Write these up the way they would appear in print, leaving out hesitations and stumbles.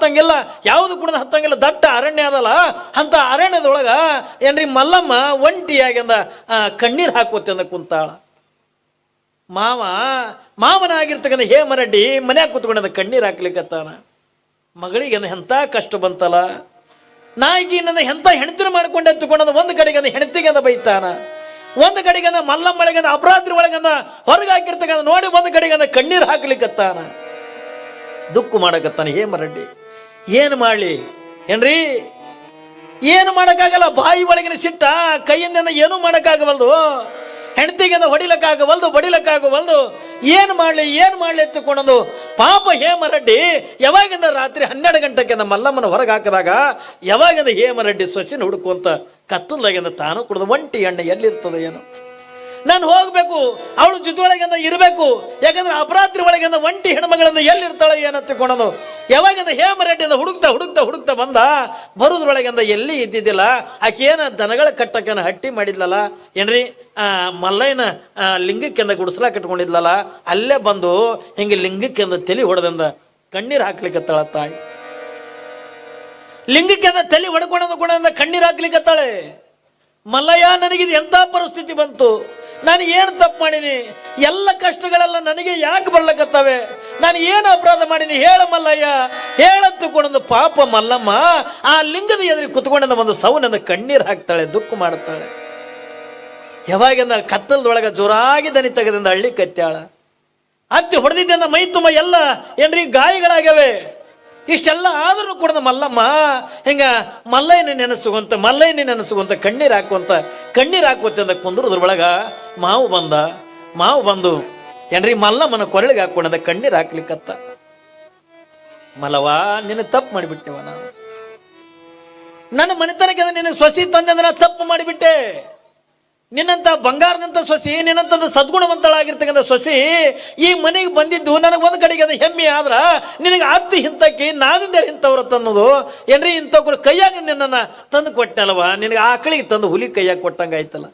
ಹತ್ತಂಗಿಲ್ಲ, ಯಾವುದು ಕೂಡ ಹತ್ತಂಗಿಲ್ಲ. ದಟ್ಟ ಅರಣ್ಯ ಅದಲ್ಲ, ಅಂತ ಅರಣ್ಯದೊಳಗ ಏನ್ರಿ ಮಲ್ಲಮ್ಮ ಒಂಟಿಯಾಗಿಂದ ಕಣ್ಣೀರು ಹಾಕೋತಿಂದ ಕುಂತಾಳ. ಮಾವನಾಗಿರ್ತಕ್ಕಂಥ ಹೇಮರೆಡ್ಡಿ ಮನ್ಯಾಗ ಕೂತ್ಕೊಂಡ ಕಣ್ಣೀರು ಹಾಕ್ಲಿಕ್ಕತ್ತಾನ. ಮಗಳಿಗೆ ಎಂಥ ಕಷ್ಟ ಬಂತಲ್ಲ, ನಾಯಿಗೆ ನನ್ನ ಎಂಥ ಹೆಣ್ತಿರು ಮಾಡ್ಕೊಂಡೆ ಎತ್ತುಕೊಂಡ ಒಂದು ಕಡೆಗೆ ಹೆಣ್ತಿಗೆ ಬೈತಾನ, ಒಂದು ಕಡೆಗೆ ಮಲ್ಲಮ್ಮಳಿಗೆ ಅಪರಾತ್ರಿ ಒಳಗಂದ ಹೊರಗೆ ಹಾಕಿರ್ತಕ್ಕಂಥ ನೋಡಿ ಒಂದು ಕಡೆಗೆ ಕಣ್ಣೀರು ಹಾಕ್ಲಿಕ್ಕತ್ತಾನ, ದುಃಖ ಮಾಡಕತ್ತಾನ ಹೇಮರೆಡ್ಡಿ. ಏನು ಮಾಡಲಿ ಏನ್ರಿ, ಏನು ಮಾಡೋಕ್ಕಾಗಲ್ಲ. ಬಾಯಿ ಒಳಗಿನ ಸಿಟ್ಟ ಕೈಯಿಂದ ಏನೂ ಮಾಡೋಕ್ಕಾಗವಲ್ದು, ಹೆಂಡತಿಗೆ ಹೊಡಿಲಕ್ಕಾಗವಲ್ದು, ಬಡಿಲಕ್ಕಾಗವಲ್ದು. ಏನು ಮಾಡಲಿ ಎತ್ತುಕೊಂಡದು ಪಾಪ ಹೇಮರೆಡ್ಡಿ. ಯಾವಾಗಿಂದ ರಾತ್ರಿ 12 ಗಂಟೆಗೆ ಮಲ್ಲಮ್ಮನ ಹೊರಗೆ ಹಾಕಿದಾಗ ಯಾವಾಗಿಂದ ಹೇಮರೆಡ್ಡಿ ಸೊಸಿನ ಹುಡುಕುವಂತ ಕತ್ತಲಾಗಿಂದ ತಾನು ಕುಡಿದು ಒಂಟಿ ಎಣ್ಣೆ ಎಲ್ಲಿರ್ತದೆ ಏನು, ನಾನು ಹೋಗ್ಬೇಕು, ಅವಳು ಜೊತೆಯೊಳಗಿಂದ ಇರಬೇಕು. ಯಾಕಂದ್ರೆ ಅಪರಾತ್ರಿ ಒಳಗಿಂದ ಒಂಟಿ ಹೆಣ್ಮಗಳಿಂದ ಎಲ್ಲಿರ್ತಾಳೆ ಏನತ್ತಿಕೊಳ್ಳೋದು. ಯಾವಾಗಿಂದ ಹೇಮರೆಡ್ಡಿಯಿಂದ ಹುಡುಕ್ತಾ ಬಂದ, ಬರೋದ್ರೊಳಗಿಂದ ಎಲ್ಲಿ ಇದ್ದಿದ್ದಿಲ್ಲ. ಆಕೆನ ದನಗಳ ಕಟ್ಟಕ್ಕೇನ ಹಟ್ಟಿ ಮಾಡಿದ್ಲಲ್ಲ ಏನ್ರಿ, ಮಲ್ಲಯ್ಯನ ಲಿಂಗಕ್ಕೆಂದ ಗುಡಿಸಲ ಕಟ್ಕೊಂಡಿದ್ಲಲ್ಲ, ಅಲ್ಲೇ ಬಂದು ಹಿಂಗೆ ಲಿಂಗಕ್ಕೆಂದ ತಲೆ ಹೊಡೆದಿಂದ ಕಣ್ಣೀರು ಹಾಕ್ಲಿಕ್ಕತ್ತಾಳ ತಾಯಿ. ಲಿಂಗಕ್ಕೆಂದ ತಲೆ ಹೊಡ್ಕೊಂಡ ಕೂಡ ಕಣ್ಣೀರು ಹಾಕ್ಲಿಕ್ಕತ್ತಾಳೆ. ಮಲ್ಲಯ್ಯ, ನನಗಿದು ಎಂಥ ಪರಿಸ್ಥಿತಿ ಬಂತು, ನಾನು ಏನು ತಪ್ಪು ಮಾಡೀನಿ, ಎಲ್ಲ ಕಷ್ಟಗಳೆಲ್ಲ ನನಗೆ ಯಾಕೆ ಬರ್ಲಕತ್ತವೆ, ನಾನು ಏನು ಅಪರಾಧ ಮಾಡೀನಿ ಹೇಳ ಮಲ್ಲಯ್ಯ, ಹೇಳತ್ತುಕೊಂಡು ಪಾಪ ಮಲ್ಲಮ್ಮ ಆ ಲಿಂಗದ ಎದುರಿಗೆ ಕುತ್ಕೊಂಡ ಒಂದು ಸೌನಿಂದ ಕಣ್ಣೀರು ಹಾಕ್ತಾಳೆ, ದುಃಖ ಮಾಡುತ್ತಾಳೆ. ಯಾವಾಗಿಂದ ಕತ್ತಲದೊಳಗೆ ಜೋರಾಗಿ ದನಿ ತೆಗೆದಿಂದ ಹಳ್ಳಿ ಕತ್ತಾಳ. ಹತ್ತಿ ಹೊಡೆದಿದ್ದ ಮೈ ತುಂಬ ಎಲ್ಲ ಏನ್ರಿ ಗಾಯಗಳಾಗ್ಯವೆ. ಇಷ್ಟೆಲ್ಲ ಆದರೂ ಕೂಡ ಮಲ್ಲಮ್ಮ ಹಿಂಗ ಮಲ್ಲಯ್ಯನ ನೆನೆಸುವಂತ ಕಣ್ಣೀರು ಹಾಕುವಂತ ಕುಂದ್ರದ್ರೊಳಗ ಮಾವು ಬಂದು ಏನ್ರಿ ಮಲ್ಲಮ್ಮನ ಕೊರಳಿಗೆ ಹಾಕೊಂಡ ಕಣ್ಣೀರು ಹಾಕ್ಲಿಕ್ಕತ್ತ. ಮಲ್ಲವ್ವ, ನಿನ್ನ ತಪ್ಪು ಮಾಡಿಬಿಟ್ಟೆವ, ನಾನು ನನ್ನ ಮನೆತನಕ್ಕೆ ನಿನ್ನ ಸೊಸಿ ತಂದೆ ಅಂದ್ರೆ ತಪ್ಪು ಮಾಡಿಬಿಟ್ಟೆ. ನಿನ್ನಂತ ಬಂಗಾರದಂತ ಸೊಸಿ, ನಿನ್ನಂತ ಸದ್ಗುಣವಂತಳಾಗಿರ್ತಕ್ಕಂಥ ಸೊಸಿ ಈ ಮನೆಗೆ ಬಂದಿದ್ದು ನನಗೆ ಒಂದು ಕಡೆಗೆ ಅದು ಹೆಮ್ಮೆ ಆದ್ರ, ನಿನಗೆ ಅತ್ತಿ ಹಿಂತಕ್ಕಿ ನಾದಿಂದ ಇಂಥವ್ರತ್ತ ಅನ್ನೋದು ಏನ್ರಿ, ಇಂಥವ್ರು ಕೈಯಾಗ ನಿನ್ನನ್ನು ತಂದು ಕೊಟ್ಟೆಲ್ವ, ನಿನಗೆ ಆಕಳಿಗೆ ತಂದು ಹುಲಿ ಕೈಯಾಗ ಕೊಟ್ಟಂಗೆ ಆಯ್ತಲ್ಲ.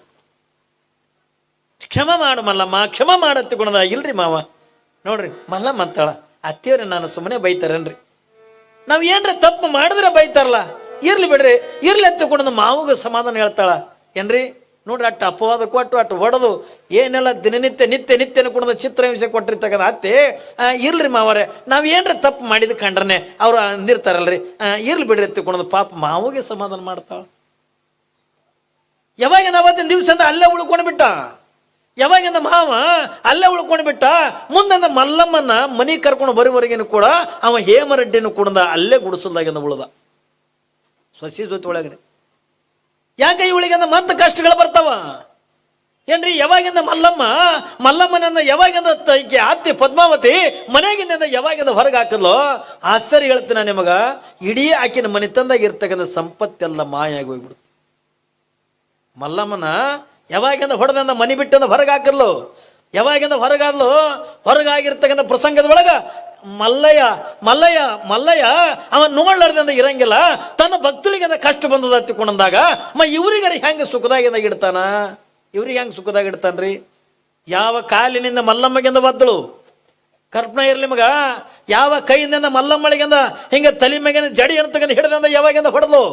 ಕ್ಷಮ ಮಾಡು ಮಲ್ಲಮ್ಮ, ಕ್ಷಮ ಮಾಡತ್ತಿಕೊಂಡ. ಇಲ್ರಿ ಮಾವ, ನೋಡ್ರಿ ಮಲ್ಲಮ್ಮ ಅಂತಾಳ, ಅತ್ತಿಯವ್ರಿ ನಾನು ಸುಮ್ಮನೆ ಬೈತಾರೇನ್ರಿ, ನಾವು ಏನ್ರಿ ತಪ್ಪು ಮಾಡಿದ್ರೆ ಬೈತಾರಲ್ಲ, ಇರ್ಲಿ ಬಿಡ್ರಿ, ಇರ್ಲಿ ಎತ್ತಿಕೊಂಡ ಮಾವುಗ ಸಮಾಧಾನ ಹೇಳ್ತಾಳ. ಏನ್ರಿ ನೋಡ್ರಿ, ಅಟ್ಟು ಅಪವಾದ ಕೊಟ್ಟು ಅಟ್ಟು ಹೊಡೆದು ಏನೆಲ್ಲ ನಿತ್ಯ ಕೂಡ ಚಿತ್ರಹಿಂಸೆ ಕೊಟ್ಟಿರ್ತಕ್ಕಂಥ ಅತ್ತೆ, ಇರ್ಲಿ ಮಾವರೇ, ನಾವು ಏನ್ರಿ ತಪ್ಪು ಮಾಡಿದ ಕಂಡ್ರೆ ಅವ್ರು ಅಂದಿರ್ತಾರಲ್ರಿ, ಇರ್ಲಿ ಬಿಡ್ರಿ ಎತ್ತಿಕೊಂಡದು ಪಾಪ ಮಾವಿಗೆ ಸಮಾಧಾನ ಮಾಡ್ತಾಳ. ಯಾವಾಗಿಂದ ಅವತ್ತಿನ ದಿವಸದಿಂದ ಅಲ್ಲೇ ಉಳ್ಕೊಂಡು ಬಿಟ್ಟ, ಯಾವಾಗಿಂದ ಮಾವ ಅಲ್ಲೇ ಉಳ್ಕೊಂಡು ಬಿಟ್ಟ. ಮುಂದೆ ಮಲ್ಲಮ್ಮನ ಮನಿ ಕರ್ಕೊಂಡು ಬರೋವರೆಗೇನು ಕೂಡ ಅವ ಹೇಮರೆಡ್ಡಿನೂ ಕೂಡ ಅಲ್ಲೇ ಗುಡಿಸಲ್ದಾಗಿಂದ ಉಳ್ದ ಸೊಸಿ ಜೊತೆ ಒಳಗ್ರಿ. ಯಾಕೆ ಇವಳಿಗಂದ ಮತ್ತೆ ಕಷ್ಟಗಳು ಬರ್ತಾವ ಏನ್ರಿ. ಯಾವಾಗಿಂದ ಮಲ್ಲಮ್ಮನನ್ನ ಯಾವಾಗಿಂದ ಆತ್ತಿ ಪದ್ಮಾವತಿ ಮನೆಗಿಂದ ಯಾವಾಗಿಂದ ಹೊರಗೆ ಹಾಕದ್ಲೋ, ಆಶ್ಚರ್ಯ ಹೇಳ್ತೀನಿ ನಿಮಗ, ಇಡೀ ಆಕಿನ ಮನೆ ತಂದಾಗ ಇರ್ತಕ್ಕಂಥ ಸಂಪತ್ತೆಲ್ಲ ಮಾಯ ಆಗಿ ಹೋಗ್ಬಿಡ್ತು. ಮಲ್ಲಮ್ಮನ ಯಾವಾಗಿಂದ ಹೊಡೆದಿಂದ ಮನೆ ಬಿಟ್ಟಂದ ಹೊರಗೆ ಹಾಕದ್ಲು, ಯಾವಾಗಿಂದ ಹೊರಗಾಗಿರ್ತಕ್ಕಂಥ ಪ್ರಸಂಗದ ಒಳಗ ಮಲ್ಲಯ್ಯ ಅವ ನೋಡ್ಲಾರ್ದಿಂದ ಇರಂಗಿಲ್ಲ. ತನ್ನ ಭಕ್ತಳಿಗೆ ಕಷ್ಟ ಬಂದದ ಹತ್ತಿಕೊಂಡಂದಾಗ ಇವ್ರಿಗಾರ ಹೆಂಗೆ ಸುಖದಾಗಿಂದ ಇಡ್ತಾನ, ಇವ್ರಿಗೆ ಹೆಂಗೆ ಸುಖದಾಗ ಇಡ್ತಾನ್ರಿ. ಯಾವ ಕಾಲಿನಿಂದ ಮಲ್ಲಮ್ಮಗಿಂದ ಬದ್ದಳು ಕಲ್ಪನೆ ಇರ್ಲಿ ಮಗ, ಯಾವ ಕೈಯಿಂದ ಮಲ್ಲಮ್ಮಳಿಗಿಂದ ಹಿಂಗೆ ತಲೆ ಮ್ಯಾಗಿನ ಜಡಿ ಅಂತಕ್ಕಂಥ ಹಿಡ್ದಿಂದ ಯಾವಾಗಿಂದ ಹೊಡೆದ್ಲು,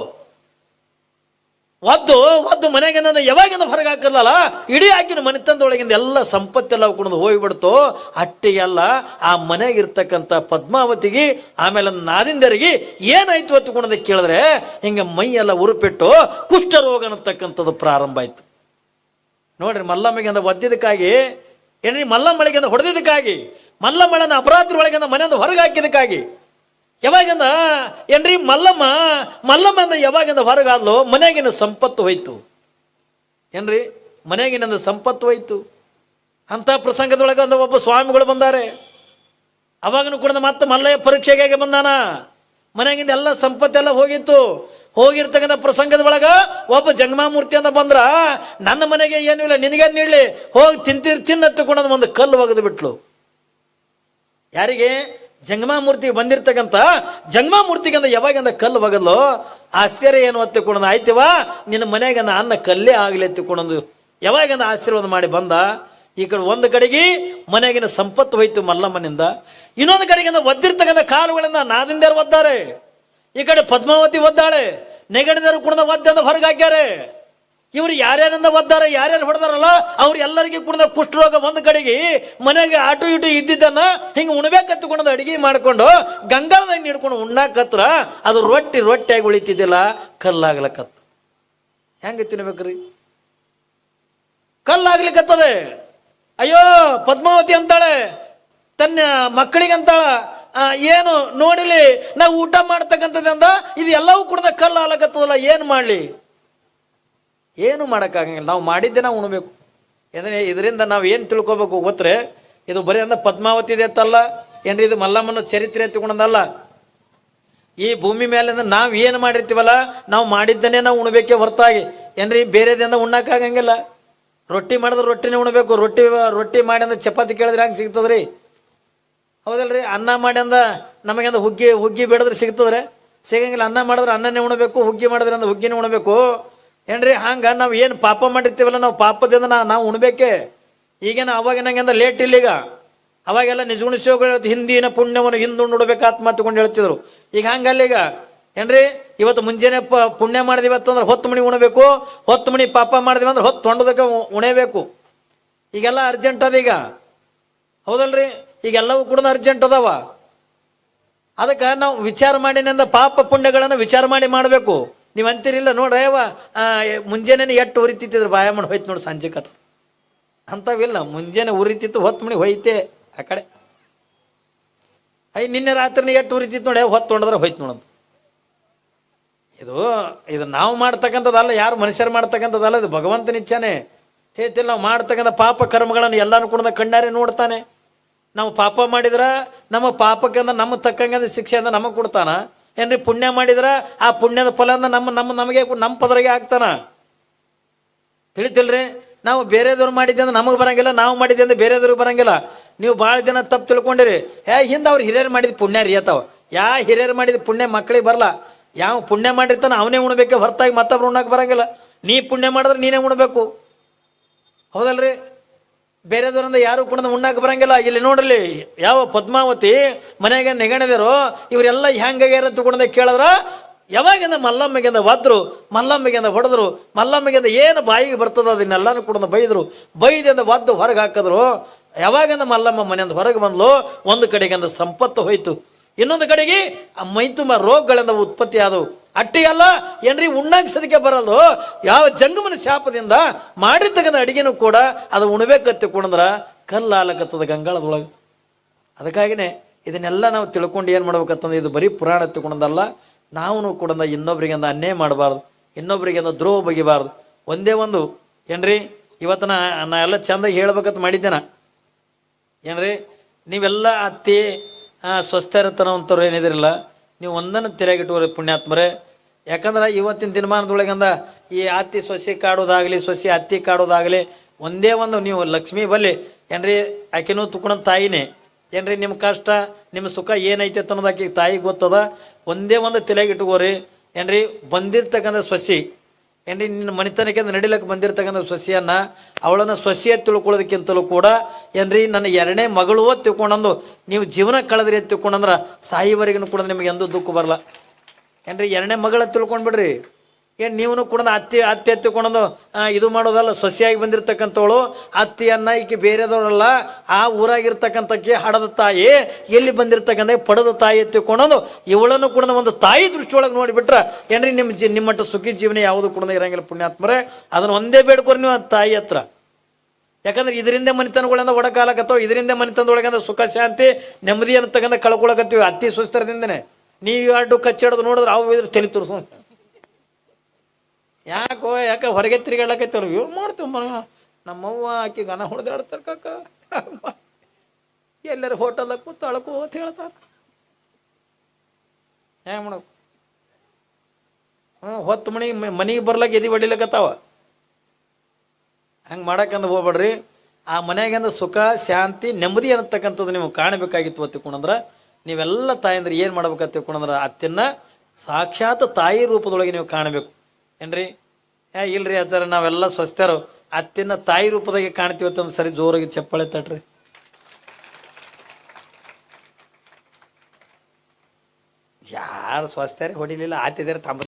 ಒದ್ದು ಮನೆಗಿಂದ ಯಾವಾಗಿಂದ ಹೊರಗೆ ಹಾಕಲ್ಲ, ಇಡೀ ಹಾಕಿನ ಮನೆ ತಂದೊಳಗಿಂದ ಎಲ್ಲ ಸಂಪತ್ತೆಲ್ಲ ಕುಣಿದು ಹೋಗ್ಬಿಡ್ತು. ಅಟ್ಟಿಗೆಲ್ಲ ಆ ಮನೆಗಿರ್ತಕ್ಕಂಥ ಪದ್ಮಾವತಿಗೆ ಆಮೇಲೆ ನಾದಿಂದರಿಗೆ ಏನಾಯ್ತು ಹೊತ್ತುಕೊಂಡದ ಕೇಳಿದ್ರೆ ಹಿಂಗೆ ಮೈಯೆಲ್ಲ ಉರುಪಿಟ್ಟು ಕುಷ್ಠರೋಗ ಅನ್ನತಕ್ಕಂಥದ್ದು ಪ್ರಾರಂಭ ಆಯ್ತು. ನೋಡ್ರಿ, ಮಲ್ಲಮ್ಮಿಗಿಂದ ಒದ್ದಿದ್ದಕ್ಕಾಗಿ ಏನ್ರಿ, ಮಲ್ಲಮ್ಮಳಿಗಿಂದ ಹೊಡೆದಿದ್ದಕ್ಕಾಗಿ, ಮಲ್ಲಮ್ಮಳನ್ನ ಅಪರಾತ್ರಿ ಒಳಗಿಂದ ಮನೆಯಿಂದ ಹೊರಗೆ ಹಾಕಿದಕ್ಕಾಗಿ, ಯಾವಾಗಿಂದ ಏನ್ರಿ ಮಲ್ಲಮ್ಮ ಯಾವಾಗಿಂದ ಹೊರಗಾದ್ಲು ಮನೆಗಿನ ಸಂಪತ್ತು ಹೋಯ್ತು ಏನ್ರಿ, ಮನೆಗಿನ ಸಂಪತ್ತು ಹೋಯ್ತು. ಅಂಥ ಪ್ರಸಂಗದೊಳಗೆ ಒಬ್ಬ ಸ್ವಾಮಿಗಳು ಬಂದಾರೆ. ಅವಾಗನು ಕೂಡ ಮತ್ತೆ ಮಲ್ಲಯ್ಯ ಪರೀಕ್ಷೆಗೆ ಬಂದಾನ. ಮನೆಗಿಂದ ಎಲ್ಲ ಸಂಪತ್ತೆಲ್ಲ ಹೋಗಿರ್ತಕ್ಕಂಥ ಪ್ರಸಂಗದ ಒಳಗ ಒಬ್ಬ ಜಂಗಮಾಮೂರ್ತಿ ಅಂತ ಬಂದ್ರ, ನನ್ನ ಮನೆಗೆ ಏನೂ ಇಲ್ಲ, ನಿನಗೇನು ನೀಡಲಿ, ಹೋಗಿ ತಿನ್ನತ್ತುಕೊಂಡದು ಒಂದು ಕಲ್ಲು ಒಗೆದು ಬಿಟ್ಲು. ಯಾರಿಗೆ? ಜಂಗಮಾಮೂರ್ತಿಗೆ ಬಂದಿರ್ತಕ್ಕಂಥ ಜಂಗಮಾಮೂರ್ತಿಗಂದ ಯಾವಾಗಿಂದ ಕಲ್ಲು ಒಗದ್ಲು. ಆಶ್ಚರ್ಯ ಏನು ಹತ್ತಿಕೊಂಡ, ಆಯ್ತವ ನಿನ್ನ ಮನೆಗೆ ಅನ್ನ ಕಲ್ಲೇ ಆಗಲಿ ಎತ್ತಿಕೊಂಡೊಂದು ಯಾವಾಗಿಂದ ಆಶೀರ್ವಾದ ಮಾಡಿ ಬಂದ. ಈ ಕಡೆ ಒಂದು ಕಡೆಗೆ ಮನೆಗಿನ ಸಂಪತ್ತು ಹೋಯ್ತು ಮಲ್ಲಮ್ಮನಿಂದ, ಇನ್ನೊಂದು ಕಡೆಗಿಂದ ಒದ್ದಿರ್ತಕ್ಕಂಥ ಕಾಲುಗಳಿಂದ ನಾದಿಂದರು ಒದ್ದಾರೆ. ಈ ಕಡೆ ಪದ್ಮಾವತಿ ಒದ್ದಾಳೆ, ನೆಗಡಿದರು ಕುಣದ ಒದ್ದೆಂದ ಹೊರಗೆ ಹಾಕ್ಯಾರೆ. ಇವ್ರು ಯಾರ್ಯಾರಿಂದ ಒದ್ದಾರ, ಯಾರ್ಯಾರು ಹೊಡೆದಾರಲ್ಲ ಅವ್ರು ಎಲ್ಲರಿಗೂ ಕುಣದ ಕುಷ್ಠರೋಗ ಒಂದು ಕಡೆಗೆ ಮನೆಗೆ ಆಟು ಇಟು ಇದ್ದಿದ್ದನ್ನ ಹಿಂಗೆ ಉಣ್ಬೇಕತ್ತುಕೊಂಡದ ಅಡಿಗೆ ಮಾಡ್ಕೊಂಡು ಗಂಗಾಳದಾಗ ನೀಡ್ಕೊಂಡು ಉಣ್ಣಾಕತ್ರ ಅದು ರೊಟ್ಟಿಯಾಗಿ ಉಳಿತಿದ್ದಿಲ್ಲ, ಕಲ್ಲಾಗ್ಲಕತ್ತು. ಹೆಂಗೆ ತಿನ್ಬೇಕ್ರಿ? ಕಲ್ಲಾಗ್ಲಿಕ್ಕತ್ತದೆ. ಅಯ್ಯೋ ಪದ್ಮಾವತಿ ಅಂತಾಳೆ ತನ್ನ ಮಕ್ಕಳಿಗಂತಾಳ, ಏನು ನೋಡಿಲಿ ನಾವು ಊಟ ಮಾಡ್ತಕ್ಕಂಥದ್ದಿಂದ ಇದು ಎಲ್ಲವೂ ಕುಡ್ದ ಕಲ್ಲು ಆಲಕತ್ತದಲ್ಲ, ಏನು ಮಾಡಲಿ? ಏನು ಮಾಡೋಕ್ಕಾಗಂಗಿಲ್ಲ. ನಾವು ಮಾಡಿದ್ದೆ ನಾವು ಉಣ್ಬೇಕು. ಇದರಿಂದ ನಾವು ಏನು ತಿಳ್ಕೊಬೇಕು ಗೊತ್ತರೆ, ಇದು ಬರೀ ಅಂದ್ರೆ ಪದ್ಮಾವತಿ ಇದೆತ್ತಲ್ಲ ಏನ್ರಿ, ಇದು ಮಲ್ಲಮ್ಮನ ಚರಿತ್ರೆ ಎತ್ತುಕೊಂಡಲ್ಲ. ಈ ಭೂಮಿ ಮೇಲಿಂದ ನಾವು ಏನು ಮಾಡಿರ್ತೀವಲ್ಲ ನಾವು ಮಾಡಿದ್ದನ್ನೇ ನಾವು ಉಣ್ಬೇಕೇ ಹೊರತಾಗಿ ಏನ್ರಿ ಬೇರೆದಿಂದ ಉಣ್ಣಕ್ಕಾಗಂಗಿಲ್ಲ. ರೊಟ್ಟಿ ಮಾಡಿದ್ರೆ ರೊಟ್ಟಿನೇ ಉಣ್ಬೇಕು. ರೊಟ್ಟಿ ಮಾಡ್ಯಂದ ಚಪಾತಿ ಕೇಳಿದ್ರೆ ಹಂಗೆ ಸಿಗ್ತದ್ರಿ? ಹೌದಲ್ರಿ? ಅನ್ನ ಮಾಡ್ಯಂದ ನಮಗಂದ ಹುಗ್ಗಿ ಬೆಳೆದ್ರೆ ಸಿಗ್ತದ್ರೆ? ಸಿಗಂಗಿಲ್ಲ. ಅನ್ನ ಮಾಡಿದ್ರೆ ಅನ್ನನೇ ಉಣ್ಬೇಕು, ಹುಗ್ಗಿ ಮಾಡಿದ್ರೆ ಅಂದ್ರೆ ಹುಗ್ಗಿನೇ ಉಣ್ಬೇಕು ಏನ್ರಿ. ಹಂಗೆ ನಾವು ಏನು ಪಾಪ ಮಾಡಿರ್ತೀವಲ್ಲ ನಾವು ಪಾಪದಿಂದ ನಾವು ಉಣ್ಬೇಕೆ. ಈಗೇನು ಅವಾಗಿನಂಗೆಂದ ಲೇಟ್ ಇಲ್ಲ. ಈಗ ಅವಾಗೆಲ್ಲ ನಿಜಗುಣಿಸೋಗಳು ಹಿಂದಿನ ಪುಣ್ಯವನ್ನು ಹಿಂದೆ ಉಣ್ಬೇಕು ಆತ್ಮಹತ್ಯೆಕೊಂಡು ಹೇಳ್ತಿದ್ರು. ಈಗ ಹಂಗಲ್ಲ. ಈಗ ಏನ್ರಿ ಇವತ್ತು ಮುಂಜಾನೆ ಪುಣ್ಯ ಮಾಡಿದಿವಿ ಅಂತಂದ್ರೆ 10 ಮಣಿ ಉಣ್ಬೇಕು, 10 ಮಣಿ ಪಾಪ ಮಾಡಿದಿವಿ ಅಂದ್ರೆ 10 ತೊಂಡದಕ್ಕೆ ಉಣೇಬೇಕು. ಈಗೆಲ್ಲ ಅರ್ಜೆಂಟ್ ಅದ ಈಗ, ಹೌದಲ್ರಿ? ಈಗೆಲ್ಲವೂ ಕೂಡ ಅರ್ಜೆಂಟ್ ಅದಾವ. ಅದಕ್ಕೆ ನಾವು ವಿಚಾರ ಮಾಡಿನಿಂದ ಪಾಪ ಪುಣ್ಯಗಳನ್ನು ವಿಚಾರ ಮಾಡಬೇಕು. ನೀವು ಅಂತೀರಿಲ್ಲ ನೋಡ್ರಿ, ಮುಂಜಾನೆ ಎಟ್ಟು ಉರಿತಿತ್ತಿದ್ರು ಬಾಯಮ್ಮನ ಹೋಯ್ತು ನೋಡಿ ಸಂಜೆ ಕಥ ಅಂಥವಿಲ್ಲ. ಮುಂಜಾನೆ ಉರಿತಿತ್ತು 10 ಮಣಿ ಹೋಯ್ತೆ ಆ ಕಡೆ. ನಿನ್ನೆ ರಾತ್ರಿನೇ ಎಟ್ಟು ಉರಿತಿತ್ತು ನೋಡಿ, 10 ತೊಗೊಂಡ್ರೆ ಹೋಯ್ತು ನೋಡೋದು. ಇದು ನಾವು ಮಾಡ್ತಕ್ಕಂಥದ್ದಲ್ಲ, ಯಾರು ಮನುಷ್ಯರು ಮಾಡ್ತಕ್ಕಂಥದ್ದಲ್ಲ, ಇದು ಭಗವಂತನ ಇಚ್ಛಾನೆ. ಹೇಳ್ತಿಲ್ಲ, ನಾವು ಮಾಡ್ತಕ್ಕಂಥ ಪಾಪ ಕರ್ಮಗಳನ್ನು ಎಲ್ಲಾನು ಕೂಡ ಕಣ್ಣಾರೆ ನೋಡ್ತಾನೆ. ನಾವು ಪಾಪ ಮಾಡಿದ್ರೆ ನಮ್ಮ ಪಾಪಕ್ಕೆ ಅಂದ್ರೆ ನಮ್ಮ ತಕ್ಕಂಗೆ ಶಿಕ್ಷೆ ಅಂದ್ರೆ ನಮಗೆ ಕೊಡ್ತಾನ ಏನ್ರಿ? ಪುಣ್ಯ ಮಾಡಿದ್ರೆ ಆ ಪುಣ್ಯದ ಫಲ ಅಂದ್ರೆ ನಮಗೆ ನಮ್ಮ ಪದರಿಗೆ ಆಗ್ತಾನ. ತಿಳಿತಿಲ್ರಿ? ನಾವು ಬೇರೆದವ್ರು ಮಾಡಿದ್ದೆ ಅಂದ್ರೆ ನಮಗೆ ಬರಂಗಿಲ್ಲ, ನಾವು ಮಾಡಿದ್ದೆ ಅಂದ್ರೆ ಬೇರೆದವ್ರಿಗೆ ಬರಂಗಿಲ್ಲ. ನೀವು ಭಾಳ ಜನ ತಪ್ಪು ತಿಳ್ಕೊಂಡಿರಿ. ಹಿಂದೆ ಅವ್ರು ಹಿರಿಯರು ಮಾಡಿದ ಪುಣ್ಯ ರೀತಾವ. ಹಿರಿಯರು ಮಾಡಿದ ಪುಣ್ಯ ಮಕ್ಕಳಿಗೆ ಬರಲ್ಲ. ಯಾವ ಪುಣ್ಯ ಮಾಡಿರ್ತಾನೆ ಅವನೇ ಉಣ್ಬೇಕೆ ಹೊರತಾಗಿ ಮತ್ತೊಬ್ರು ಉಣ್ಣಕ್ಕೆ ಬರಂಗಿಲ್ಲ. ನೀ ಪುಣ್ಯ ಮಾಡಿದ್ರೆ ನೀನೇ ಉಣ್ಬೇಕು, ಹೌದಲ್ರಿ? ಬೇರೆದವ್ರಿಂದ ಯಾರು ಕೂಡ ಉಣ್ಣಕ್ಕೆ ಬರಂಗಿಲ್ಲ. ಇಲ್ಲಿ ನೋಡ್ರಿ, ಯಾವ ಪದ್ಮಾವತಿ ಮನೆಗೆ ನೆಗಣಿದರು ಇವರೆಲ್ಲ ಹೆಂಗಾಗ್ಯಾರ ತಗೊಂಡ ಕೇಳಿದ್ರ, ಯಾವಾಗಿಂದ ಮಲ್ಲಮ್ಮಿಗಿಂದ ಒದ್ರು, ಮಲ್ಲಮ್ಮಿಗಿಂದ ಹೊಡೆದ್ರು, ಮಲ್ಲಮ್ಮಿಗಿಂದ ಏನು ಬಾಯಿಗೆ ಬರ್ತದ ಅದನ್ನೆಲ್ಲಾನು ಕೂಡ ಬೈದಿಂದ ಒದ್ದು ಹೊರಗೆ ಹಾಕಿದ್ರು. ಯಾವಾಗಿಂದ ಮಲ್ಲಮ್ಮ ಮನೆಯಿಂದ ಹೊರಗೆ ಬಂದ್ಲು, ಒಂದು ಕಡೆಗಿಂದ ಸಂಪತ್ತು ಹೋಯ್ತು, ಇನ್ನೊಂದು ಕಡೆಗೆ ಆ ಮೈತುಂಬ ರೋಗಗಳಿಂದ ಉತ್ಪತ್ತಿ ಆದವು. ಅಟ್ಟಿ ಅಲ್ಲ ಏನ್ರಿ, ಉಣ್ಣಾಗ ಸದಕ್ಕೆ ಬರಲ್ದು. ಯಾವ ಜಂಗಮನ ಶಾಪದಿಂದ ಮಾಡಿರ್ತಕ್ಕಂಥ ಅಡಿಗೆನೂ ಕೂಡ ಅದು ಉಣ್ಬೇಕತ್ತಿಕೊಂಡ್ರ ಕಲ್ಲು ಆಲಕತ್ತದ ಗಂಗಾಳದೊಳಗೆ. ಅದಕ್ಕಾಗಿನೇ ಇದನ್ನೆಲ್ಲ ನಾವು ತಿಳ್ಕೊಂಡು ಏನು ಮಾಡ್ಬೇಕಂತಂದ್ರೆ, ಇದು ಬರೀ ಪುರಾಣ ಎತ್ತಿಕೊಂಡಲ್ಲ, ನಾವು ಕೂಡ ಇನ್ನೊಬ್ರಿಗಿಂದ ಅನ್ಯಾಯ ಮಾಡಬಾರ್ದು, ಇನ್ನೊಬ್ರಿಗಿಂದ ದ್ರೋಹ ಬಗೆಬಾರ್ದು. ಒಂದೇ ಒಂದು ಏನ್ರಿ, ಇವತ್ತು ನಾ ಎಲ್ಲ ಚೆಂದಾಗಿ ಹೇಳ್ಬೇಕಂತ ಮಾಡಿದ್ದೇನ ಏನ್ರಿ, ನೀವೆಲ್ಲ ಅತ್ತಿ ಸ್ವಸ್ಥರತನವಂಥವ್ರು ಏನಿದಿರಲ್ಲ, ನೀವು ಒಂದನ್ನು ತೆರೆಯಾಗಿಟ್ಟುವರೆ ಪುಣ್ಯಾತ್ಮರೇ. ಯಾಕಂದ್ರೆ ಇವತ್ತಿನ ದಿನಮಾನದೊಳಗಂದ ಈ ಅತ್ತಿ ಸೊಸೆ ಕಾಡೋದಾಗಲಿ, ಸೊಸೆ ಅತ್ತಿ ಕಾಡೋದಾಗಲಿ ಒಂದೇ ಒಂದು, ನೀವು ಲಕ್ಷ್ಮೀ ಬಲ್ಲಿ ಏನ್ರಿ ಆಕೆನೂ ತುಕೊಂಡ ತಾಯಿನೇ ಏನ್ರಿ, ನಿಮ್ಮ ಕಷ್ಟ ನಿಮ್ಮ ಸುಖ ಏನೈತೆ ಅನ್ನೋದು ಆಕೆಗೆ ತಾಯಿಗೆ ಗೊತ್ತದ. ಒಂದೇ ಒಂದು ತಲೆಯಾಗಿಟ್ಟುಕೋರಿ ಏನ್ರಿ, ಬಂದಿರ್ತಕ್ಕಂಥ ಸೊಸೆ ಏನ್ರಿ, ನಿನ್ನ ಮನೆತನಕ್ಕೆ ನಡಿಲಕ್ಕೆ ಬಂದಿರ್ತಕ್ಕಂಥ ಸೊಸೆಯನ್ನು ಅವಳನ್ನು ಸೊಸೆಯ ತಿಳ್ಕೊಳ್ಳೋದಕ್ಕಿಂತಲೂ ಕೂಡ ಏನ್ರಿ, ನನ್ನ 2ನೇ ಮಗಳು ತಿಳ್ಕೊಂಡಂದು ನೀವು ಜೀವನ ಕಳೆದ್ರಿ ತಿಳ್ಕೊಂಡಂದ್ರೆ ಸಾಯಿವರೆಗೂ ಕೂಡ ನಿಮಗೆ ಎಂದೂ ದುಃಖ ಬರಲ್ಲ ಏನ್ರಿ. 2ನೇ ಮಗಳ ತಿಳ್ಕೊಂಡ್ಬಿಡ್ರಿ. ಏನು ನೀವು ಕೂಡ ಅತ್ತಿ ಎತ್ತಿಕೊಂಡಂದು ಇದು ಮಾಡೋದಲ್ಲ. ಸೊಸೆಯಾಗಿ ಬಂದಿರತಕ್ಕಂಥವಳು ಅತ್ತಿಯನ್ನ ಈಕೆ ಬೇರೆದವರಲ್ಲ, ಆ ಊರಾಗಿರ್ತಕ್ಕಂಥಕ್ಕೆ ಹಡದ ತಾಯಿ, ಎಲ್ಲಿ ಬಂದಿರ್ತಕ್ಕಂಥ ಪಡೆದ ತಾಯಿ ಎತ್ತಿಕೊಂಡಂದು ಇವಳನ್ನು ಕೂಡ ಒಂದು ತಾಯಿ ದೃಷ್ಟಿಯೊಳಗೆ ನೋಡಿಬಿಟ್ರೆ ಏನ್ರಿ, ನಿಮ್ಮಟ್ಟು ಸುಖಿ ಜೀವನ ಯಾವುದು ಕೂಡ ಇರಂಗಿಲ್ಲ ಪುಣ್ಯಾತ್ಮರೇ. ಅದನ್ನು ಒಂದೇ ಬೇಡ್ಕೊರಿ ನೀವು ತಾಯಿ ಹತ್ರ. ಯಾಕಂದ್ರೆ ಇದರಿಂದ ಮನೆತನಗಳಿಂದ ಒಡಕಾಲಕತ್ತವ, ಇದರಿಂದ ಮನೆತನದೊಳಗಂದ ಸುಖ ಶಾಂತಿ ನೆಮ್ಮದಿ ಅನ್ನತಕ್ಕಂಥ ಕಳ್ಕೊಳಕತ್ತೀವಿ ಅತ್ತಿ ಸುಸ್ತರದಿಂದನೇ. ನೀವು ಎರಡು ಕಚ್ಚಾಡೋದು ನೋಡಿದ್ರೆ ಅವು ಇದ್ರೆ ತಲೆ ತುರ್ಸು, ಯಾಕೆ ಹೊರಗೆ ತಿರುಗಾಡಕತ್ತವ್ರು ಇವ್ರು ಮಾಡ್ತೀವಿ. ನಮ್ಮವ್ವ ಆಕಿ ಗನ ಹೊಡೆದಾಡ್ತಾರೆ ಕಾಕ, ಎಲ್ಲರೂ ಹೋಟೆಲ್ದಾಗ ಕೂತು ಅಳ್ಕೋ ಅಂತ ಹೇಳ್ತಾರೆ. ಹೆಂಗೆ ಮಾಡಬೇಕು? 10 ಮನೆಗೆ ಬರ್ಲಾಕ ಎದಿ ಹೊಡಿಲಕತ್ತಾವ. ಹಂಗೆ ಮಾಡಕ್ಕಂದು ಹೋಗ್ಬೇಡ್ರಿ. ಆ ಮನೆಯಾಗಂದ ಸುಖ ಶಾಂತಿ ನೆಮ್ಮದಿ ಅನ್ನತಕ್ಕಂಥದ್ದು ನೀವು ಕಾಣಬೇಕಾಗಿತ್ತು ತಿಳ್ಕೊಂಡ್ರೆ ನೀವೆಲ್ಲ ತಾಯಂದ್ರೆ ಏನು ಮಾಡ್ಬೇಕಂತ ತಿಳ್ಕೊಂಡ್ರೆ ಅತ್ತೆನ್ನ ಸಾಕ್ಷಾತ್ ತಾಯಿ ರೂಪದೊಳಗೆ ನೀವು ಕಾಣಬೇಕು ಏನ್ರಿ. ಇಲ್ರಿ ಆಚಾರ ನಾವೆಲ್ಲ ಸ್ವಸ್ಥರು ಅತ್ತಿನ ತಾಯಿ ರೂಪದಾಗೆ ಕಾಣ್ತೀವತ್ತಂದು ಸರಿ ಜೋರಾಗಿ ಚಪ್ಪಾಳೆ ತಟ್ರಿ. ಯಾರು ಸ್ವಸ್ಥರೇ ಹೊಡಿಲಿಲ್ಲ ಆತಿದ್ದಾರೆ ತಮ್ಮ